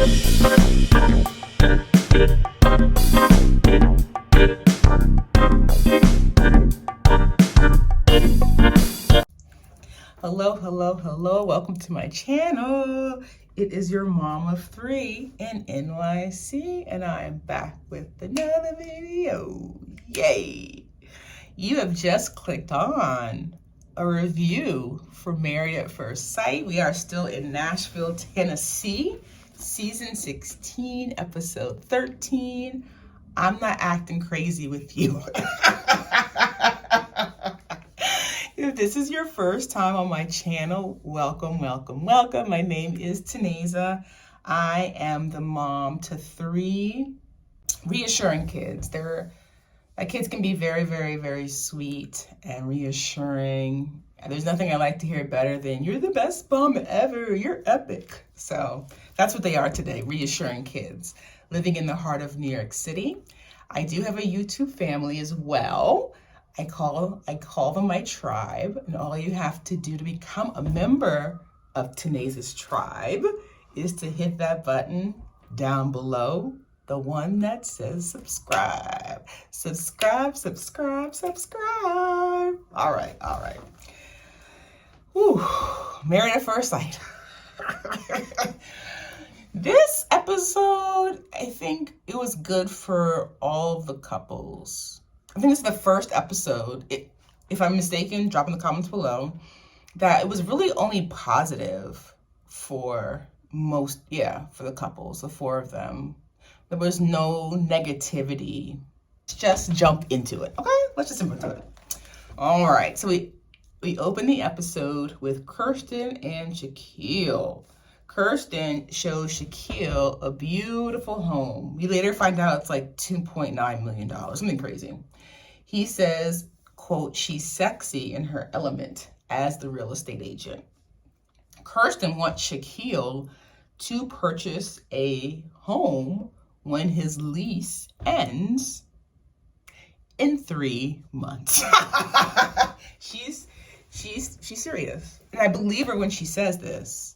Hello, hello, hello. Welcome to my channel. It is your mom of three in NYC, and I am back with another video. Yay! You have just clicked on a review for Married at First Sight. We are still in Nashville, Tennessee, season 16, episode 13. I'm not acting crazy with you. If this is your first time on my channel, welcome, welcome, welcome. My name is Taneza. I am the mom to three reassuring kids. My kids can be very, very, very sweet and reassuring. There's nothing I like to hear better than, "You're the best mom ever, you're epic." So that's what they are today, reassuring kids living in the heart of New York City. I do have a YouTube family as well. I call them my tribe, and all you have to do to become a member of Taneza's tribe is to hit that button down below, the one that says subscribe. Subscribe, subscribe, subscribe. All right. Whew. Married at First Sight. This episode, I think it was good for all the couples. I think this is the first episode, if I'm mistaken, drop in the comments below, that it was really only positive for the couples, the four of them. There was no negativity. Let's just jump into it, okay? Let's just jump into it. All right, so we open the episode with Kirsten and Shaquille. Kirsten shows Shaquille a beautiful home. We later find out it's like $2.9 million, something crazy. He says, quote, "She's sexy in her element as the real estate agent." Kirsten wants Shaquille to purchase a home when his lease ends in 3 months. She's serious. And I believe her when she says this.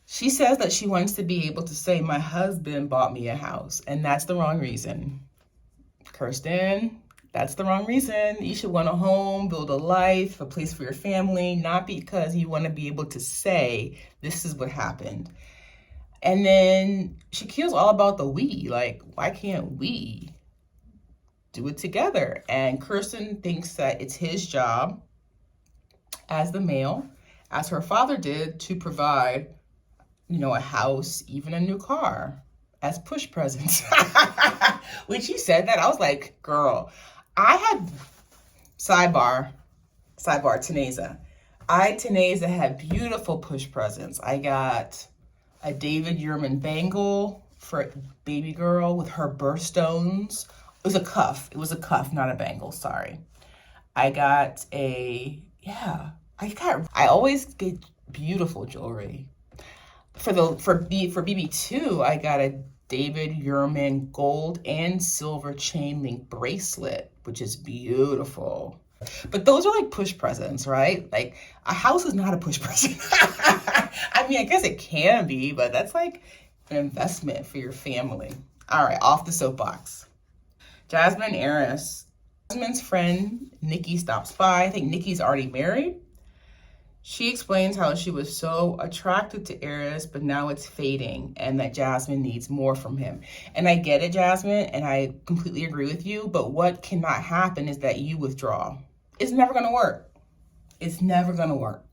She says that she wants to be able to say, "My husband bought me a house," and that's the wrong reason. Kirsten, that's the wrong reason. You should want a home, build a life, a place for your family, not because you want to be able to say, "This is what happened." And then Shaquille's all about the we, like, why can't we do it together? And Kirsten thinks that it's his job as the male, as her father did, to provide, a house, even a new car, as push presents. When she said that, I was like, girl, I had, sidebar, Taneza. Taneza had beautiful push presents. I got a David Yurman bangle for a baby girl with her birthstones. It was a cuff, not a bangle, sorry. I always get beautiful jewelry. For BB2, I got a David Yurman gold and silver chain link bracelet, which is beautiful. But those are like push presents, right? Like, a house is not a push present. I mean, I guess it can be, but that's like an investment for your family. All right, off the soapbox. Jasmine and Eris. Jasmine's friend, Nikki, stops by. I think Nikki's already married. She explains how she was so attracted to Eris, but now it's fading and that Jasmine needs more from him. And I get it, Jasmine, and I completely agree with you, but what cannot happen is that you withdraw. It's never gonna work. It's never gonna work.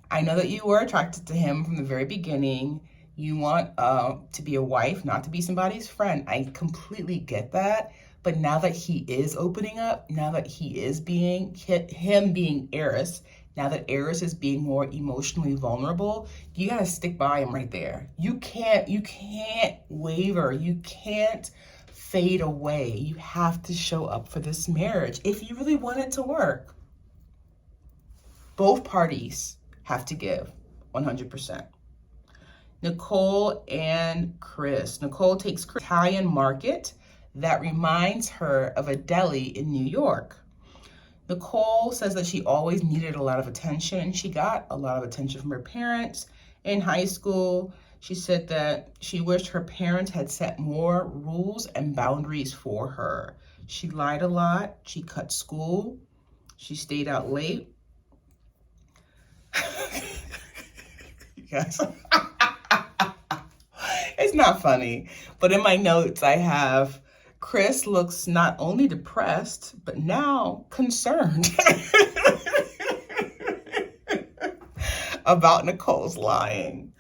I know that you were attracted to him from the very beginning. You want to be a wife, not to be somebody's friend. I completely get that. But now that he is opening up, now that he is being Eris, now that Eris is being more emotionally vulnerable, you gotta stick by him right there. You can't waver. You can't fade away. You have to show up for this marriage if you really want it to work. Both parties have to give 100%. Nicole and Chris. Nicole takes Chris to an Italian market that reminds her of a deli in New York. Nicole says that she always needed a lot of attention, and she got a lot of attention from her parents. In high school, she said that she wished her parents had set more rules and boundaries for her. She lied a lot. She cut school. She stayed out late. You guys, it's not funny, but in my notes I have, Chris looks not only depressed, but now concerned about Nicole's lying.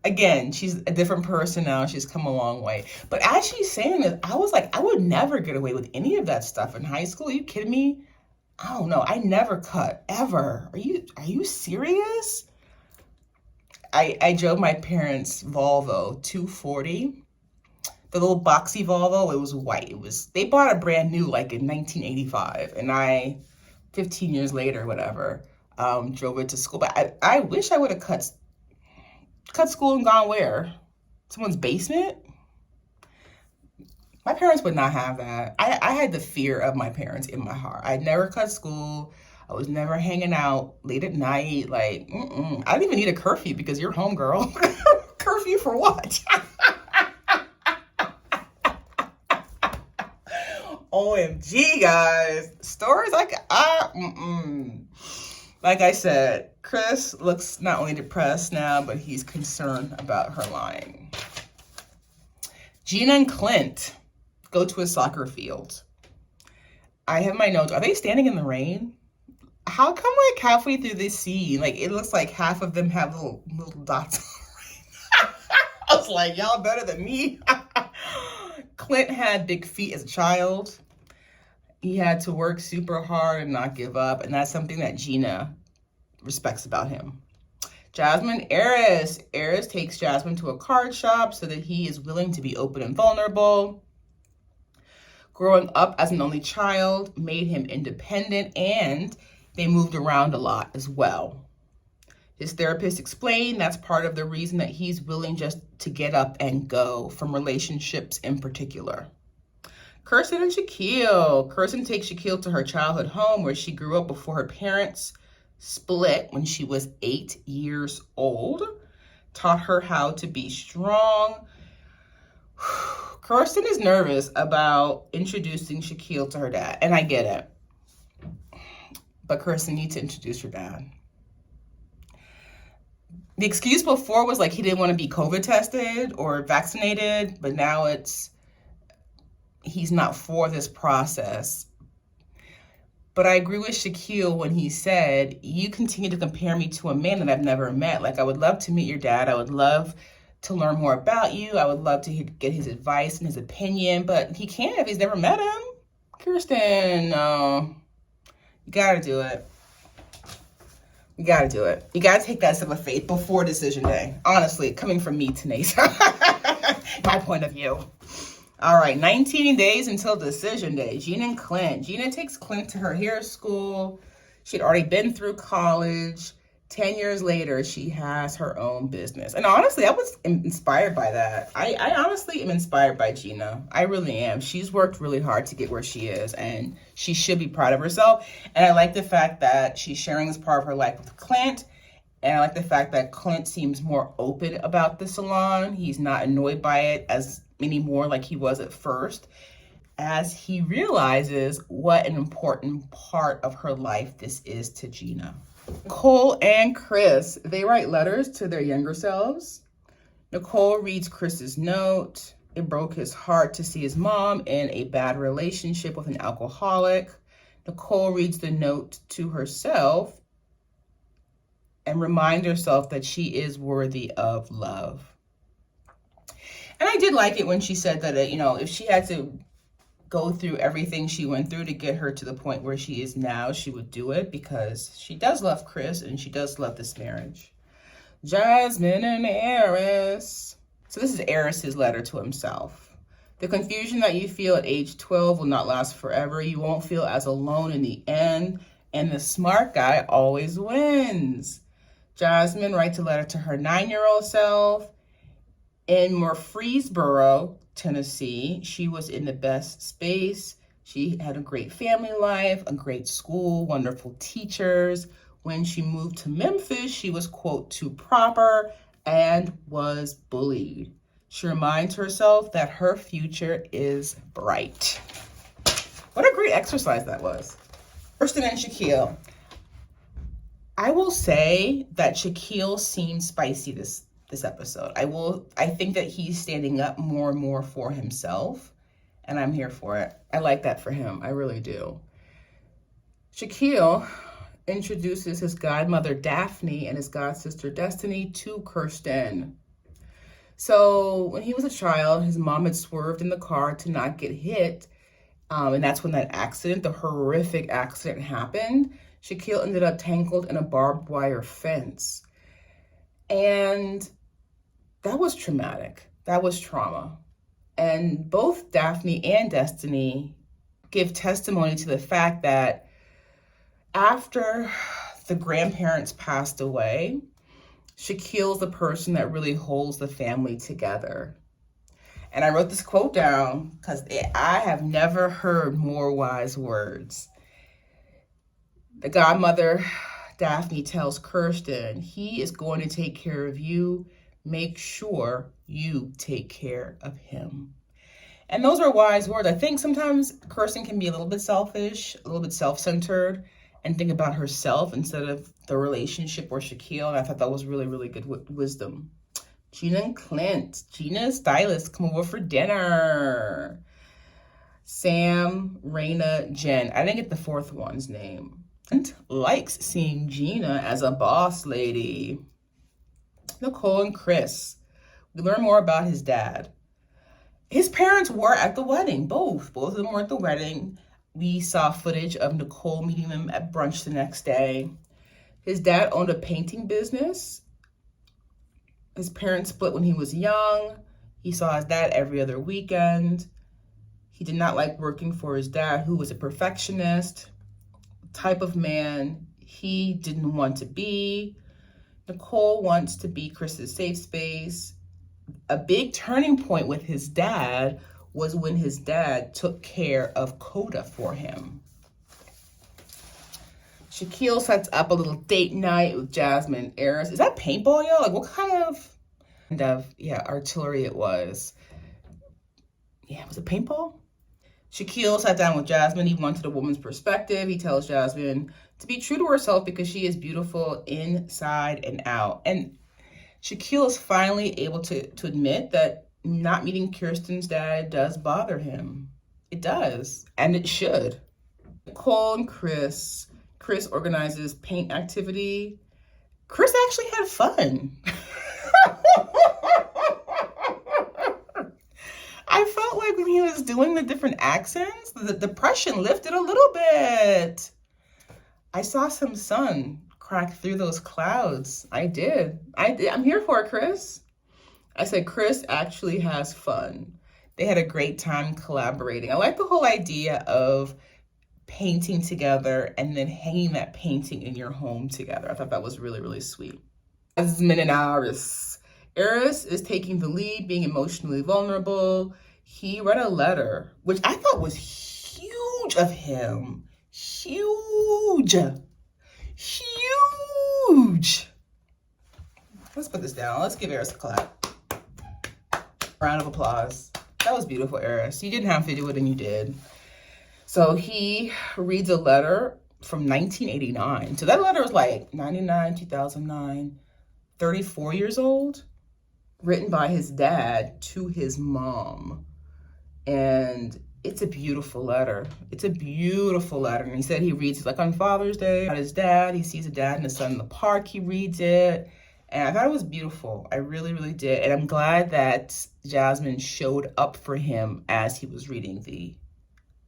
Again, she's a different person now. She's come a long way. But as she's saying this, I was like, I would never get away with any of that stuff in high school. Are you kidding me? I don't know. I never cut, ever. Are you serious? I drove my parents' Volvo 240. The little boxy Volvo, it was white. They bought a brand new like in 1985, and I, 15 years later, whatever, drove it to school. But I wish I would have cut school and gone where? Someone's basement? My parents would not have that. I had the fear of my parents in my heart. I never cut school. I was never hanging out late at night. Like, I didn't even need a curfew because you're home, girl. Curfew for what? OMG, guys. Stories like, like I said, Chris looks not only depressed now, but he's concerned about her lying. Gina and Clint go to a soccer field. I have my notes. Are they standing in the rain? How come like halfway through this scene, like it looks like half of them have little dots on the rain? I was like, y'all better than me. Clint had big feet as a child. He had to work super hard and not give up. And that's something that Gina respects about him. Jasmine, Eris. Eris takes Jasmine to a card shop so that he is willing to be open and vulnerable. Growing up as an only child made him independent, and they moved around a lot as well. His therapist explained that's part of the reason that he's willing just to get up and go from relationships in particular. Kirsten and Shaquille. Kirsten takes Shaquille to her childhood home where she grew up before her parents split when she was 8 years old. Taught her how to be strong. Kirsten is nervous about introducing Shaquille to her dad, and I get it. But Kirsten needs to introduce her dad. The excuse before was like he didn't want to be COVID tested or vaccinated, but now he's not for this process. But I agree with Shaquille when he said, you continue to compare me to a man that I've never met. Like, I would love to meet your dad. I would love to learn more about you. I would love to get his advice and his opinion, but he can't if he's never met him. Kirsten, no. You gotta do it. You gotta do it. You gotta take that step of faith before decision day. Honestly, coming from me, Tanesa. My point of view. All right, 19 days until decision day. Gina and Clint. Gina takes Clint to her hair school. She'd already been through college. 10 years later, she has her own business. And honestly, I was inspired by that. I honestly am inspired by Gina. I really am. She's worked really hard to get where she is, and she should be proud of herself. And I like the fact that she's sharing this part of her life with Clint. And I like the fact that Clint seems more open about the salon. He's not annoyed by it as anymore like he was at first, as he realizes what an important part of her life this is to Gina. Nicole and Chris, they write letters to their younger selves. Nicole reads Chris's note. It broke his heart to see his mom in a bad relationship with an alcoholic. Nicole reads the note to herself and reminds herself that she is worthy of love. And I did like it when she said that, if she had to go through everything she went through to get her to the point where she is now, she would do it because she does love Chris and she does love this marriage. Jasmine and Eris. So this is Eris's letter to himself. The confusion that you feel at age 12 will not last forever. You won't feel as alone in the end, and the smart guy always wins. Jasmine writes a letter to her 9-year-old self. In Murfreesboro, Tennessee, she was in the best space She had a great family life, a great school, wonderful teachers. When she moved to Memphis, she was, quote, too proper and was bullied. She reminds herself that her future is bright. What a great exercise that was. Kirsten and Shaquille. I will say that Shaquille seemed spicy this episode. I think that he's standing up more and more for himself, and I'm here for it. I like that for him. I really do. Shaquille introduces his godmother Daphne and his godsister Destiny to Kirsten. So when he was a child, his mom had swerved in the car to not get hit. And that's when that accident, the horrific accident, happened. Shaquille ended up tangled in a barbed wire fence. And that was traumatic. That was trauma. And both Daphne and Destiny give testimony to the fact that after the grandparents passed away, Shaquille's the person that really holds the family together. And I wrote this quote down because I have never heard more wise words. The godmother, Daphne, tells Kirsten, he is going to take care of you. Make sure you take care of him. And those are wise words. I think sometimes Kirsten can be a little bit selfish, a little bit self-centered, and think about herself instead of the relationship or Shaquille. And I thought that was really, really good wisdom. Gina and Clint. Gina's stylist come over for dinner. Sam, Raina, Jen. I didn't get the fourth one's name. Clint likes seeing Gina as a boss lady. Nicole and Chris. We learn more about his dad. His parents were at the wedding, both. Both of them were at the wedding. We saw footage of Nicole meeting them at brunch the next day. His dad owned a painting business. His parents split when he was young. He saw his dad every other weekend. He did not like working for his dad, who was a perfectionist, type of man he didn't want to be. Nicole wants to be Chris's safe space. A big turning point with his dad was when his dad took care of Coda for him. Shaquille sets up a little date night with Jasmine and Eris. Is that paintball, y'all? Like, what kind of artillery it was? Yeah, was it paintball? Shaquille sat down with Jasmine. He wanted a woman's perspective. He tells Jasmine to be true to herself because she is beautiful inside and out. And Shaquille is finally able to admit that not meeting Kirsten's dad does bother him. It does, and it should. Nicole and Chris. Chris organizes paint activity. Chris actually had fun. I felt like when he was doing the different accents, the depression lifted a little bit. I saw some sun crack through those clouds. I did. I'm here for it, Chris. I said, Chris actually has fun. They had a great time collaborating. I like the whole idea of painting together and then hanging that painting in your home together. I thought that was really, really sweet. Jasmine and Eris. Eris is taking the lead, being emotionally vulnerable. He read a letter, which I thought was huge of him. Huge. Huge. Let's put this down. Let's give Eris a clap. Round of applause. That was beautiful, Eris. You didn't have to do it, and you did. So he reads a letter from 1989. So that letter was like 99, 2009, 34 years old, written by his dad to his mom. And it's a beautiful letter. It's a beautiful letter. And he said he reads it like on Father's Day about his dad. He sees a dad and his son in the park. He reads it. And I thought it was beautiful. I really, really did. And I'm glad that Jasmine showed up for him as he was reading the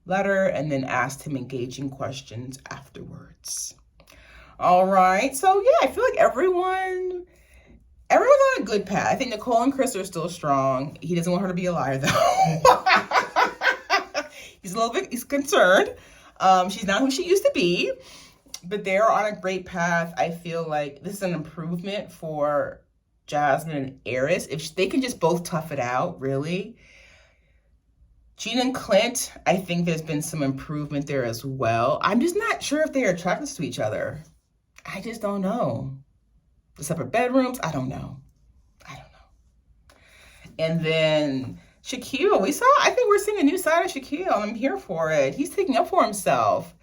letter and then asked him engaging questions afterwards. All right. So, yeah, I feel like everyone's on a good path. I think Nicole and Chris are still strong. He doesn't want her to be a liar, though. He's concerned. She's not who she used to be. But they're on a great path. I feel like this is an improvement for Jasmine and Eris. If they can just both tough it out, really. Gene and Clint, I think there's been some improvement there as well. I'm just not sure if they are attracted to each other. I just don't know. The separate bedrooms, I don't know. I don't know. And then Shaquille, I think we're seeing a new side of Shaquille. I'm here for it. He's taking up for himself.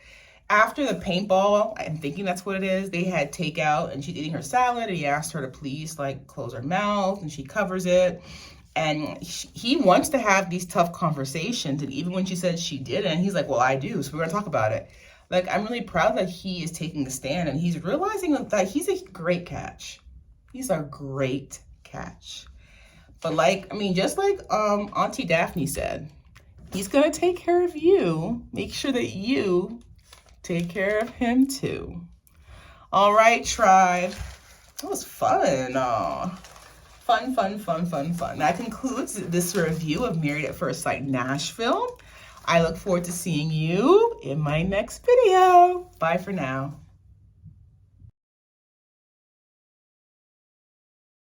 After the paintball, I'm thinking that's what it is, they had takeout and she's eating her salad and he asked her to please like close her mouth and she covers it. And he wants to have these tough conversations. And even when she said she didn't, he's like, well, I do. So we're going to talk about it. Like, I'm really proud that he is taking the stand and he's realizing that he's a great catch. He's a great catch. But like, I mean, just like Auntie Daphne said, he's going to take care of you. Make sure that you take care of him too. All right, tribe. That was fun. Fun. That concludes this review of Married at First Sight Nashville. I look forward to seeing you in my next video. Bye for now.